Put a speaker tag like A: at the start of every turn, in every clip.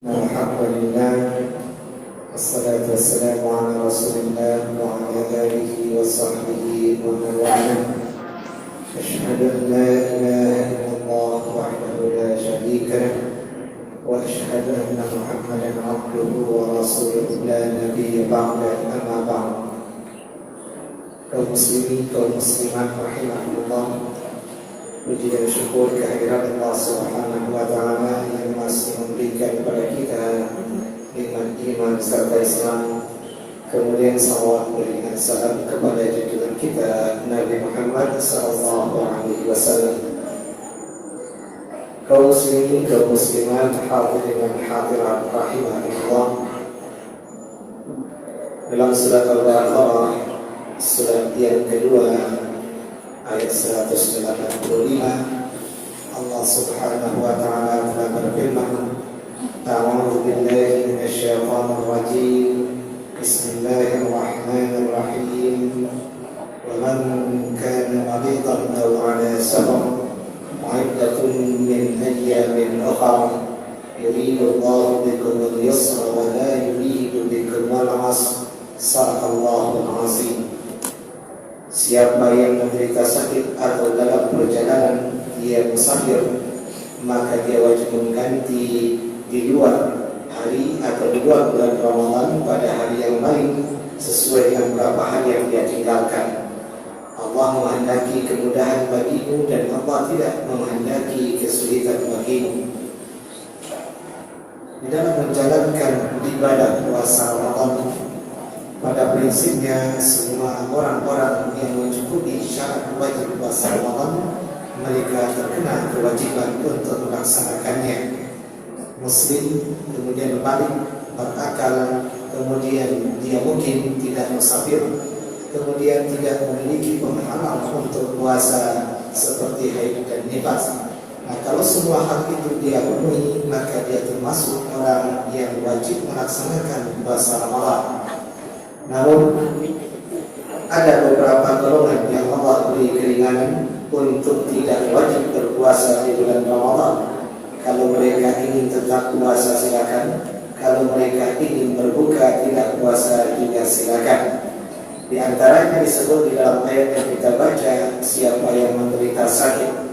A: الحمد لله والصلاة والسلام على رسول الله وعلى آله وصحبه ومن والاه. أشهد أن لا إله إلا الله وحده لا شريك له وأشهد أن محمدا عبده ورسوله لا نبي بعده أما بعد. Kaum muslimin, kaum muslimat rahimahullah, puji dan syukur kehadirat Allah Subhanahu wa taala yang masih memberikan kepada kita nikmat iman serta Islam. Kemudian salawat berikan salam kepada junjungan kita Nabi Muhammad sallallahu alaihi wasallam. Kaum muslimin, kaum muslimat, hadirin dan hadirat rahimahullah. Dalam surat Al-Baqarah, surat yang kedua, ayat 185, Allah Subhanahu wa taala telah berfirman, A'udzu billahi minasyaitonir rajim. Bismillahirrahmanirrahim. Wa man kana maridan aw 'ala safar, 'iddatun min ayyamin ukhra. Yuridu Allahu bikum al-yusra wa la yuridu bikum al-'usra. Shadaqallahul 'azim. Siapa yang menderita sakit atau dalam perjalanan dia musafir, maka dia wajib mengganti di luar hari atau di luar bulan Ramadan pada hari yang lain sesuai dengan berapa hari yang dia tinggalkan. Allah menghendaki kemudahan bagimu dan Allah tidak menghendaki kesulitan bagimu. Di dalam menjalankan ibadah puasa Ramadan, pada prinsipnya semua orang-orang yang mencukupi syarat wajib puasa Ramadan, mereka terkena kewajiban untuk melaksanakannya. Muslim, kemudian balik, berakal, kemudian dia mungkin tidak musafir, kemudian tidak memiliki penghalang untuk puasa seperti haid dan nifas. Nah, kalau semua hal itu dia penuhi, maka dia termasuk orang yang wajib melaksanakan puasa Ramadan. Namun ada beberapa golongan yang Allah beri keringanan untuk tidak wajib berpuasa di bulan Ramadan. Kalau mereka ingin tetap puasa silakan, kalau mereka ingin berbuka tidak puasa juga silakan. Di antaranya disebut di dalam ayat yang kita baca, siapa yang menderita sakit.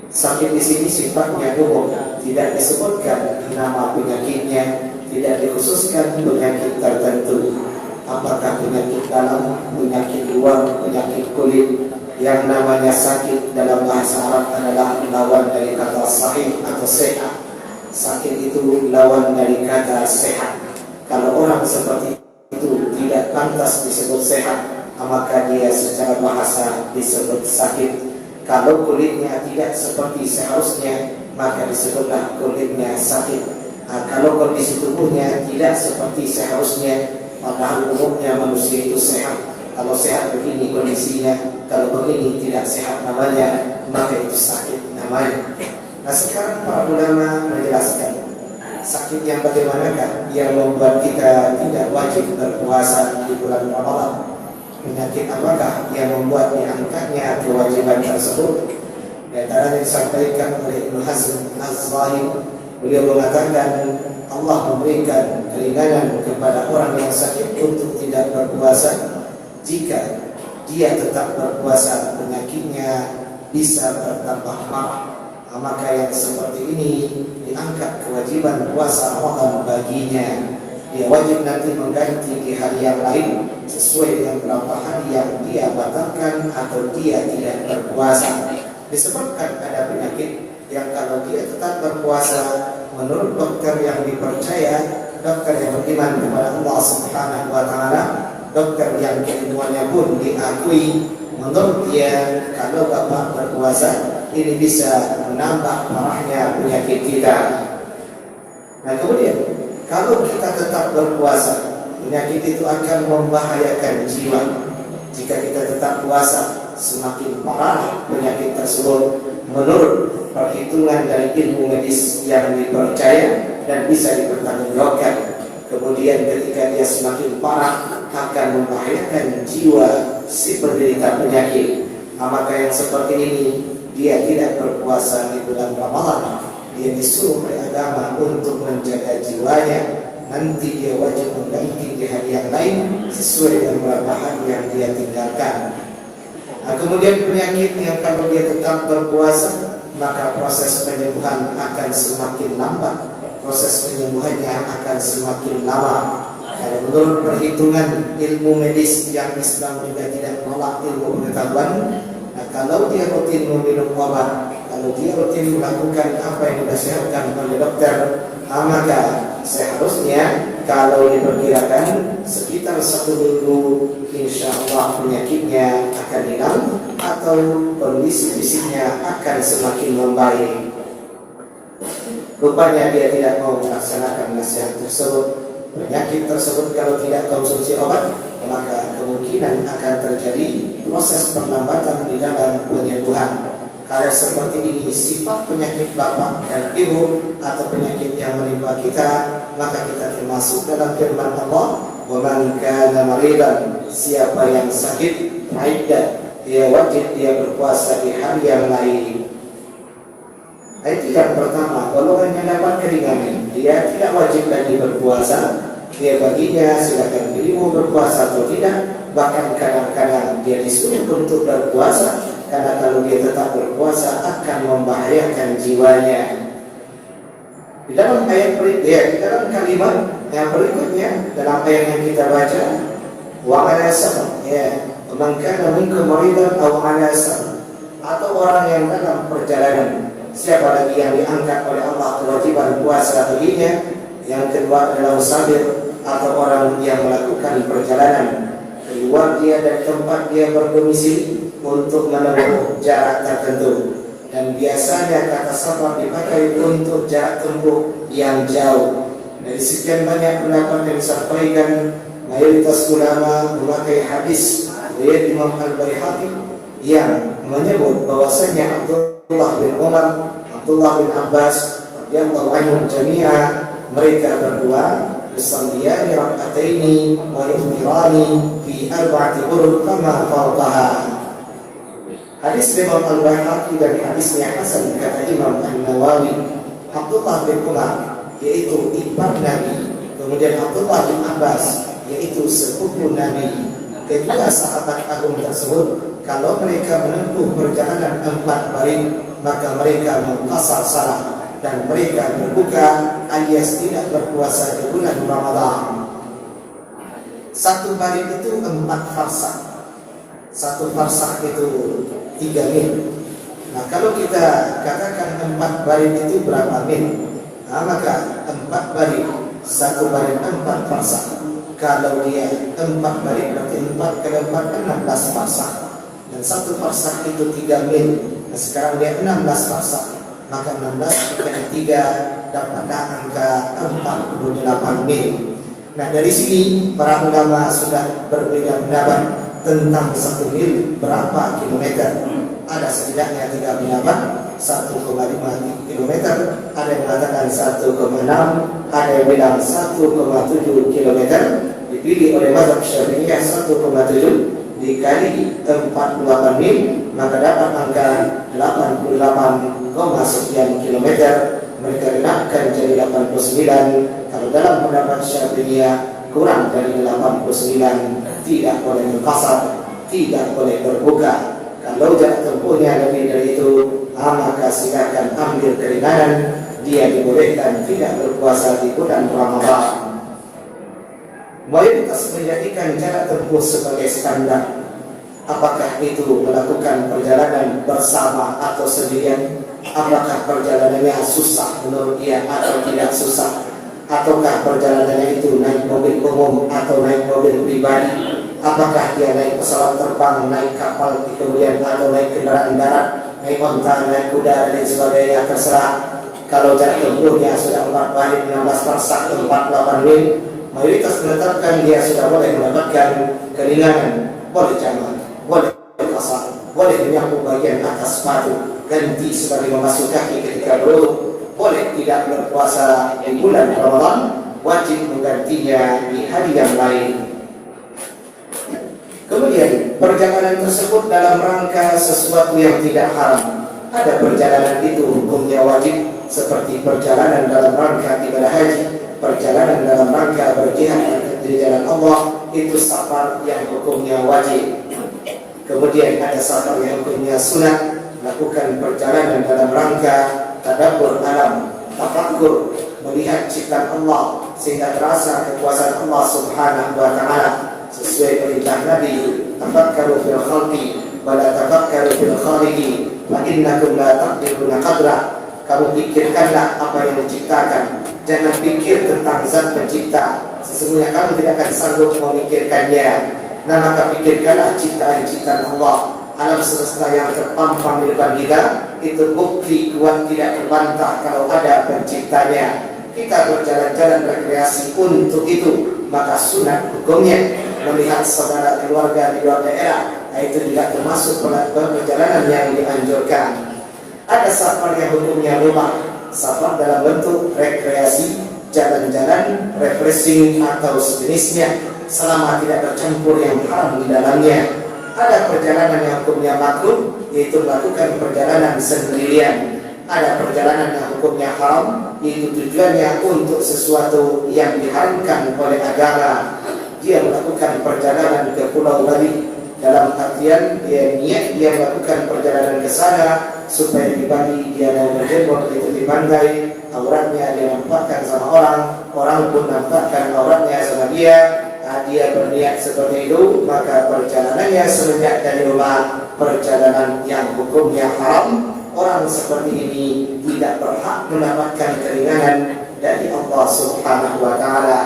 A: Sakit di sini sifatnya umum, tidak disebutkan nama penyakitnya, tidak dikhususkan penyakit tertentu. Apakah penyakit dalam, penyakit luar, penyakit kulit. Yang namanya sakit dalam bahasa Arab adalah lawan dari kata sahih atau sehat. Sakit itu lawan dari kata sehat. Kalau orang seperti itu tidak pantas disebut sehat, maka dia secara bahasa disebut sakit. Kalau kulitnya tidak seperti seharusnya, maka disebutlah kulitnya sakit. Kalau kondisi tubuhnya tidak seperti seharusnya, padahal umumnya manusia itu sehat. Kalau sehat begini kondisinya, kalau begini tidak sehat namanya, maka itu sakit namanya. Nah, sekarang para ulama menjelaskan sakit yang bagaimanakah yang membuat kita tidak wajib berpuasa di bulan Ramadan. Penyakit apakah yang membuat diangkatnya kewajiban tersebut? Di antara yang disampaikan oleh Ibnu Hazm Az-Zahir, beliau mengatakan Allah memberikan keringanan kepada orang yang sakit untuk tidak berpuasa jika dia tetap berpuasa, penyakitnya bisa bertambah parah. Maka yang seperti ini diangkat kewajiban puasa Ramadan baginya. Dia wajib nanti mengganti di hari yang lain sesuai dengan berapa hari yang dia batalkan atau dia tidak berpuasa. Disebabkan ada penyakit yang kalau dia tetap berpuasa, menurut dokter yang dipercaya, dokter yang beriman kepada Allah Subhanahu wa taala, dokter yang keilmuannya pun diakui, menurut dia kalau bapak berpuasa ini bisa menambah parahnya penyakit kita. Nah, kemudian kalau kita tetap berpuasa, penyakit itu akan membahayakan jiwa. Jika kita tetap puasa, semakin parah penyakit tersebut menurut perhitungan dari ilmu medis yang dipercaya dan bisa dipertanggungjawabkan. Kemudian ketika dia semakin parah akan membahayakan jiwa si penderita penyakit. Maka yang seperti ini dia tidak berpuasa di bulan Ramadan. dia disuruh oleh agama untuk menjaga jiwanya, nanti dia wajib mengganti di hari yang lain sesuai dengan beberapa hari yang dia tinggalkan. Nah, kemudian penyakit yang kalau dia tetap berpuasa, maka proses penyembuhan akan semakin lambat, proses penyembuhannya akan semakin lama. Karena menurut perhitungan ilmu medis yang Islam juga tidak menolak ilmu pengetahuan, nah, kalau dia rutin meminum obat, kalau dia rutin melakukan apa yang dinasihatkan oleh dokter, maka seharusnya kalau diperkirakan sekitar 1 minggu insya Allah penyakitnya akan hilang atau kondisi fisiknya akan semakin membaik. Rupanya dia tidak mau melaksanakan nasihat tersebut. Penyakit tersebut kalau tidak konsumsi obat, maka kemungkinan akan terjadi proses perlambatan di dalam penyembuhan. Kalau seperti ini sifat penyakit bapak dan ibu atau penyakit yang menimpa kita, maka kita termasuk dalam firman Allah, "Wa man kana maridan," siapa yang sakit, iddah, dia wajib dia berpuasa di hari yang lain. Itu yang pertama, kalau hanya dapat keringanan, dia tidak wajib lagi berpuasa. Dia baginya silakan pilih mau berpuasa atau tidak. Bahkan kadang-kadang dia disuruh untuk berpuasa, karena kalau dia tetap berpuasa akan membahayakan jiwanya. Di dalam ayat di dalam kalimat yang berikutnya, dalam ayat yang kita baca, wa ala safar, ya, man kana minkum maridan aw ala safar, atau orang yang dalam perjalanan. Siapa lagi yang diangkat oleh Allah kewajiban puasa baginya? Yang kedua adalah musafir, atau orang yang melakukan perjalanan keluar dia dari tempat dia berdomisili untuk menempuh jarak tertentu. Dan biasanya kata safar dipakai untuk jarak tempuh yang jauh. Dari sekian banyak pendapat yang disampaikan, mayoritas ulama memakai hadis riwayat Imam Al-Baihaqi yang menyebut bahwasanya Abdullah bin Umar, Abdullah bin Abbas radhiyallahu anhum jami'a, mereka berdua yusalliyani rak'ataini wa yuftirani fi arba'ati urud kama fawqaha. Hadis Imam Al-Baihaqi dan hadisnya hasan kata Imam An-Nawawi. Abdullah bin Umar yaitu ipar Nabi, kemudian Abdullah bin Abbas yaitu sepupu Nabi. Kedua sahabat agung tersebut kalau mereka menempuh perjalanan 4 hari, maka mereka mengqasar salat dan mereka berbuka alias tidak berpuasa di bulan Ramadan. 1 hari itu 4 farsak. 1 farsak itu 3 mil. Nah, kalau kita katakan 4 barit itu berapa mil? Nah, maka 4 barit, 1 barit 4 farsak. Kalau dia 4 barit berarti 4 kali 4 16 farsak. Dan 1 farsak itu 3 mil. Nah, sekarang dia 16 farsak. Maka 16 dikali 3 dapatlah angka 48 mil. Nah, dari sini para ulama sudah berbeda pendapat tentang 1 mil berapa kilometer. Ada setidaknya 3 pendapat, 1,5 kilometer, ada yang mengatakan 1,6, ada yang bilang 1,7 kilometer. Dipilih oleh mazhab Syafi'iyah 1,7 dikali 48 mil, maka dapat angka 88, sekian kilometer. Mereka genapkan jadi 89. Kalau dalam pendapat Syafi'iyah kurang dari 89, tidak boleh berqasar, tidak boleh berbuka. Kalau jarak tempuhnya lebih dari itu, maka silakan ambil keringanan. Dia dibolehkan tidak berpuasa di bulan Ramadan. Mayoritas menjadikan jarak tempuh sebagai standar. Apakah itu melakukan perjalanan bersama atau sendirian? Apakah perjalanannya susah menurut dia atau tidak susah? Ataukah perjalanannya itu naik mobil umum atau naik mobil pribadi? Apakah dia naik pesawat terbang, naik kapal, kemudian atau naik kendaraan darat, naik onta, naik kuda dan sebagainya, terserah. Kalau jarak tempuhnya sudah 4 hari 16 farsak 48 mil, mayoritas menetapkan dia sudah boleh mendapatkan keringanan, boleh jamak, boleh qasar, boleh menyapu bagian atas sepatu, ganti sebagai membasuh kaki ketika berwudu, boleh tidak berpuasa di bulan Ramadan, wajib menggantinya di hari yang lain. Kemudian perjalanan tersebut dalam rangka sesuatu yang tidak haram. Ada perjalanan itu hukumnya wajib, seperti perjalanan dalam rangka ibadah haji, perjalanan dalam rangka berjihad di jalan Allah, itu safar yang hukumnya wajib. Kemudian ada safar yang hukumnya sunat, lakukan perjalanan dalam rangka tadabbur alam, tafakkur, melihat ciptaan Allah sehingga terasa kekuasaan Allah Subhanahu wa taala sesuai perintah Nabi, tafakkaru fil khalqi wa la tafakkaru fil khaliqi fa innakum la taqdiruna qadra. Kamu pikirkanlah apa yang menciptakan, jangan pikir tentang zat pencipta, sesungguhnya kamu tidak akan sanggup memikirkannya. Nah, maka pikirkanlah ciptaan-ciptaan Allah. Alam semesta yang terpampang di depan kita itu bukti kuat tidak terbantah kalau ada penciptanya. Kita berjalan-jalan rekreasi untuk itu, maka sunat hukumnya melihat saudara keluarga di luar daerah, itu juga termasuk perjalanan yang dianjurkan. Ada safar yang hukumnya mubah, safar dalam bentuk rekreasi, jalan-jalan, refreshing atau sejenisnya, selama tidak tercampur yang haram di dalamnya. Ada perjalanan yang hukumnya makruh, yaitu melakukan perjalanan sendirian. Ada perjalanan yang hukumnya haram, yaitu tujuannya untuk sesuatu yang diharamkan oleh agama. Dia melakukan perjalanan ke Pulau Bali, dalam artian dia niat dia melakukan perjalanan ke sana supaya di Bali dia mau berjemur itu di pantai, auratnya dia nampakkan sama orang, orang pun nampakkan auratnya sama dia. Dia berniat seperti itu, maka perjalanannya semenjak dari rumah perjalanan yang hukumnya haram. Orang seperti ini tidak berhak mendapatkan keringanan dari Allah Subhanahu wa taala.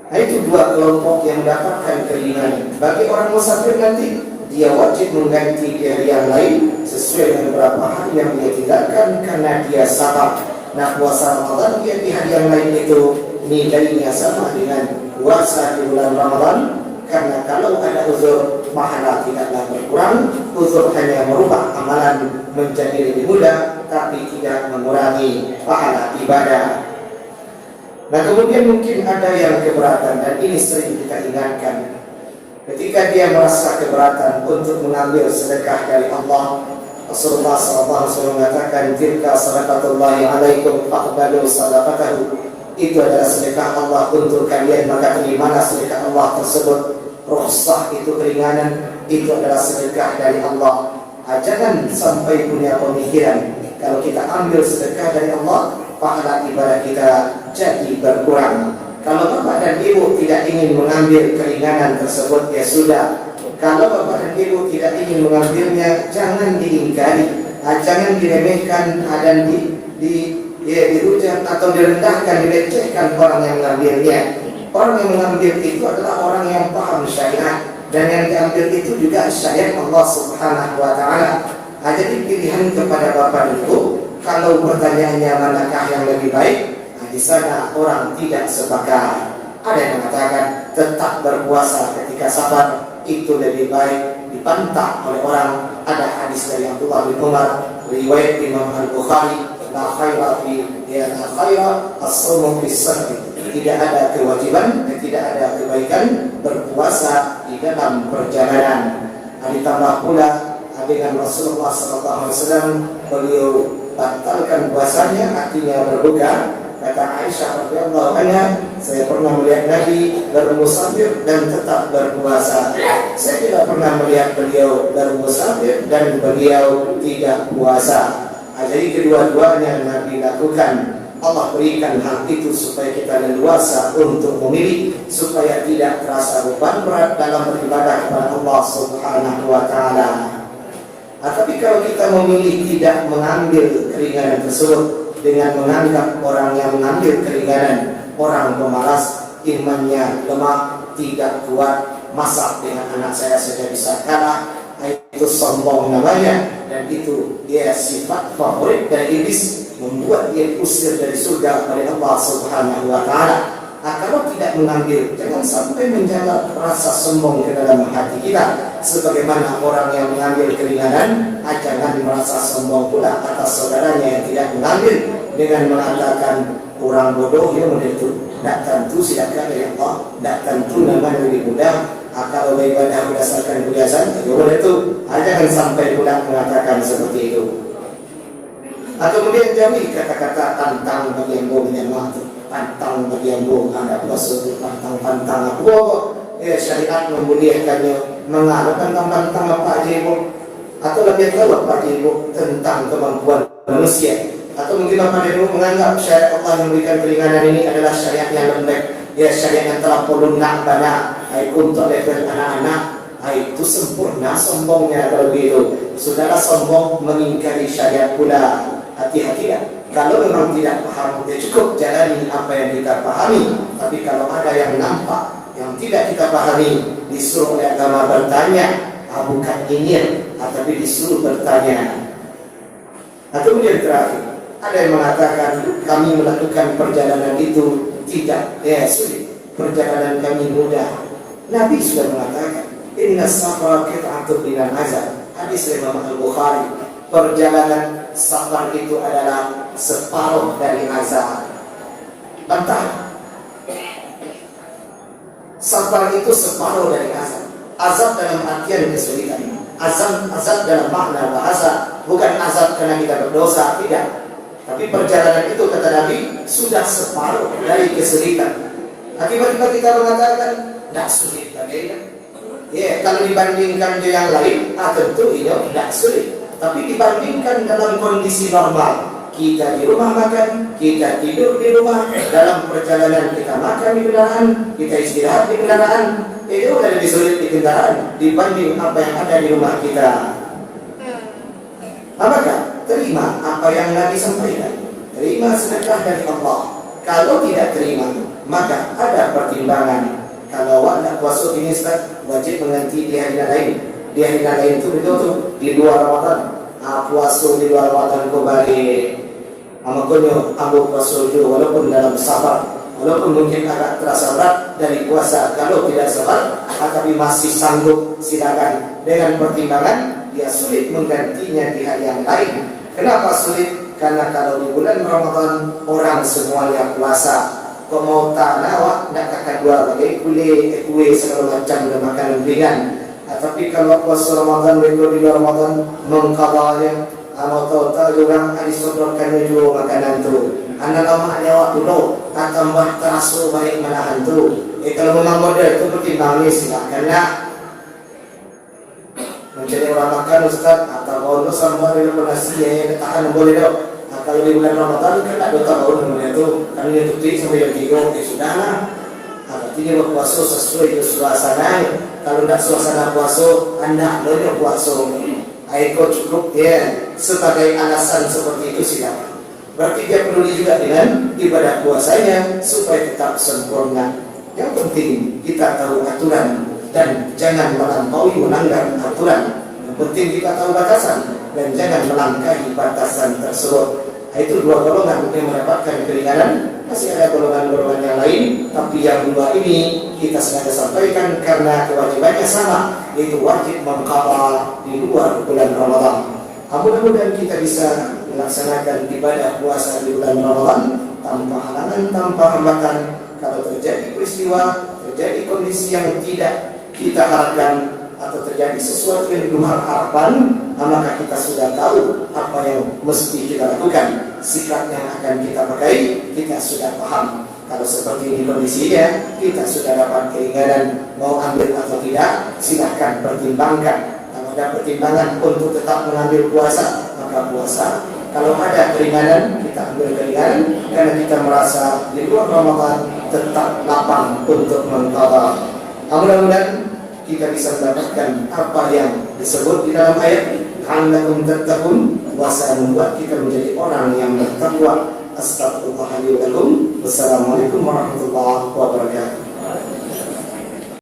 A: Nah, itu dua kelompok yang mendapatkan keringanan. Bagi orang musafir nanti, dia wajib mengganti di hari yang lain sesuai dengan beberapa hari yang dia tinggalkan karena dia safar. Nah, puasa Ramadan dia di hari yang lain itu nilainya sama dengan puasa di bulan Ramadan, karena kalau ada uzur pahala tidaklah berkurang. Uzur hanya merubah amalan menjadi lebih mudah, tapi tidak mengurangi pahala ibadah. Nah, kemudian mungkin ada yang keberatan, dan ini sering kita ingatkan. Ketika dia merasa keberatan untuk mengambil sedekah dari Allah, Rasulullah SAW mengatakan, "Tilka sadaqatullahi alaikum faqbalu sadaqatahu." Itu adalah sedekah Allah untuk kalian, maka terimalah sedekah Allah tersebut. Rukhsah itu keringanan, itu adalah sedekah dari Allah. Jangan sampai punya pemikiran kalau kita ambil sedekah dari Allah, pahala ibadah kita jadi berkurang. Kalau bapak dan ibu tidak ingin mengambil keringanan tersebut, ya sudah. Kalau bapak dan ibu tidak ingin mengambilnya, jangan diingkari, jangan diremehkan dan dirujak atau direndahkan, dilecehkan orang yang mengambilnya. Orang yang mengambil itu adalah orang yang paham syariat, dan yang diambil itu juga syariat Allah Subhanahu wa taala. Jadi pilihan kepada bapak dan ibu. Kalau pertanyaannya manakah yang lebih baik, di sana orang tidak sepakat. Ada yang mengatakan tetap berpuasa ketika safar itu lebih baik, dibantah oleh orang. Ada hadis dari Abdullah bin Umar, riwayat Imam Al-Bukhari, la khaira fi as-sawm fi as-sahr. Tidak ada kewajiban dan tidak ada kebaikan berpuasa di dalam perjalanan. Ditambah pula dengan Rasulullah SAW, beliau batalkan puasanya, artinya berbuka. Kata Aisyah radhiyallahu anha, saya pernah melihat Nabi bermusafir dan tetap berpuasa. Saya tidak pernah melihat beliau bermusafir dan beliau tidak puasa. Jadi kedua-duanya Nabi lakukan. Allah berikan hal itu supaya kita leluasa untuk memilih, supaya tidak terasa beban berat dalam beribadah kepada Allah Subhanahu wa taala. Tapi kalau kita memilih tidak mengambil keringanan tersebut dengan menganggap orang yang mengambil keringanan orang pemalas, imannya lemah, tidak kuat, masa dengan anak saya saja bisa kalah, itu sombong namanya, dan itu dia sifat favorit dari iblis, membuat dia diusir dari surga oleh Allah Subhanahu wa taala. Kalau tidak mengambil, jangan sampai menjaga rasa sombong ke dalam hati kita. Sebagaimana orang yang mengambil keringanan, jangan merasa sombong pula atas saudaranya yang tidak mengambil dengan mengatakan orang bodoh yang menentu. Tidak tentu silakan dari Allah, tidak tentu namanya lebih mudah. Kalau beribadah berdasarkan kebiasaan, ya boleh itu. Jangan sampai pula mengatakan seperti itu. Atau kemudian jauhi kata-kata tantang bagi yang bohong yang mati, tantang bagi yang bohong anda puasa, tantang apa? Syariat memuliakannya, mengaruh tantang apa aja ibu, atau lebih tahu apa aja ibu tentang kemampuan manusia. Atau mungkin apa ibu menganggap syariat Allah yang memberikan keringanan ini adalah syariat yang lembek, syariat yang terlampau lunak pada untuk level anak-anak. Itu sempurna sombongnya kalau begitu. Saudara sombong mengingkari syariat pula. Hati-hatilah. Kalau memang tidak paham, ya cukup jalani apa yang kita pahami. Tapi kalau ada yang nampak, yang tidak kita pahami, disuruh oleh agama bertanya, bukan ingin, tapi disuruh bertanya. Atau kemudian terakhir, ada yang mengatakan kami melakukan perjalanan itu tidak, sulit. Perjalanan kami mudah. Nabi sudah mengatakan, Inna safara qit'atun minal azab. Hadis Imam Al-Bukhari. Perjalanan safar itu adalah separuh dari azab. Entah. Safar itu separuh dari azab. Azab dalam artian kesulitan. Azab dalam makna bahasa, bukan azab karena kita berdosa, tidak. Tapi perjalanan itu kata Nabi sudah separuh dari kesulitan. Akibat kita mengatakan tidak sulit bagaimana? Kalau dibandingkan dengan yang lain, tentu ini tidak sulit. Tapi dibandingkan dalam kondisi normal, kita di rumah makan, kita tidur di rumah, dalam perjalanan kita makan di kendaraan, kita istirahat di kendaraan, itu lebih sulit di kendaraan dibanding apa yang ada di rumah kita. Apakah terima apa yang Nabi sampaikan? Terima sedekah dari Allah. Kalau tidak terima, maka ada pertimbangan. Kalau wa'ala puasa ini wajib mengganti di hari lain. Di hari lain itu ditutup di luar Ramadan. Puasa di luar Ramadan kembali. Makanya ambil puasa itu walaupun dalam safar, walaupun mungkin agak terasa berat dari puasa. Kalau tidak sabar, tapi masih sanggup, silakan. Dengan pertimbangan, dia sulit menggantinya di hari yang lain. Kenapa sulit? Karena kalau di bulan Ramadan orang semuanya puasa. Kau mau tak nawak, nak kakak dua bagi kue segala macam dan makanan ringan. Tapi kalau puasa Ramadan, betul di luar Ramadan, mengkabarnya, mau tahu orang hadis sodorkan juga makanan tu. Anak lama nyawa dulu, tambah terasa baik menahan tu. Kalau memang model itu pertimbangnya silakan nak. Mencari orang makan Ustaz, atau bonus sama dari nasi yang tahan boleh dok. Kalau di bulan Ramadan kan ada 2 tahun namanya itu, kan dia tutup sampai jam 3, sudah lah. Berarti dia berpuasa sesuai dengan suasana. Kalau tidak suasana puasa, anda boleh puasa. Aiko cukup sebagai alasan seperti itu silakan. Berarti dia peduli juga dengan ibadah puasanya supaya tetap sempurna. Yang penting kita tahu aturan dan jangan melampaui melanggar aturan. Yang penting kita tahu batasan dan jangan melangkahi batasan tersebut. Itu 2 golongan yang mendapatkan keringanan. Masih ada golongan-golongan yang lain, tapi yang 2 ini kita sengaja sampaikan karena kewajibannya sama, yaitu wajib mengqadha di luar bulan Ramadan. Mudah-mudahan kita bisa melaksanakan ibadah puasa di bulan Ramadan tanpa halangan, tanpa hambatan. Kalau terjadi peristiwa, terjadi kondisi yang tidak kita harapkan, atau terjadi sesuatu yang di luar harapan, maka kita sudah tahu apa yang mesti kita lakukan, sikap yang akan kita pakai, kita sudah paham. Kalau seperti ini kondisinya, kita sudah dapat keinginan mau ambil atau tidak, silahkan pertimbangkan. Kalau ada pertimbangan untuk tetap mengambil puasa, maka puasa. Kalau ada keringanan, kita ambil keringanan, karena kita merasa di luar Ramadan tetap lapang untuk mengqadha. Mudah-mudahan kita bisa mendapatkan apa yang disebut di dalam ayat "La'allakum tattaqun", puasa membuat kita menjadi orang yang bertakwa. Astagfirullahaladzim. Wassalamualaikum warahmatullahi wabarakatuh.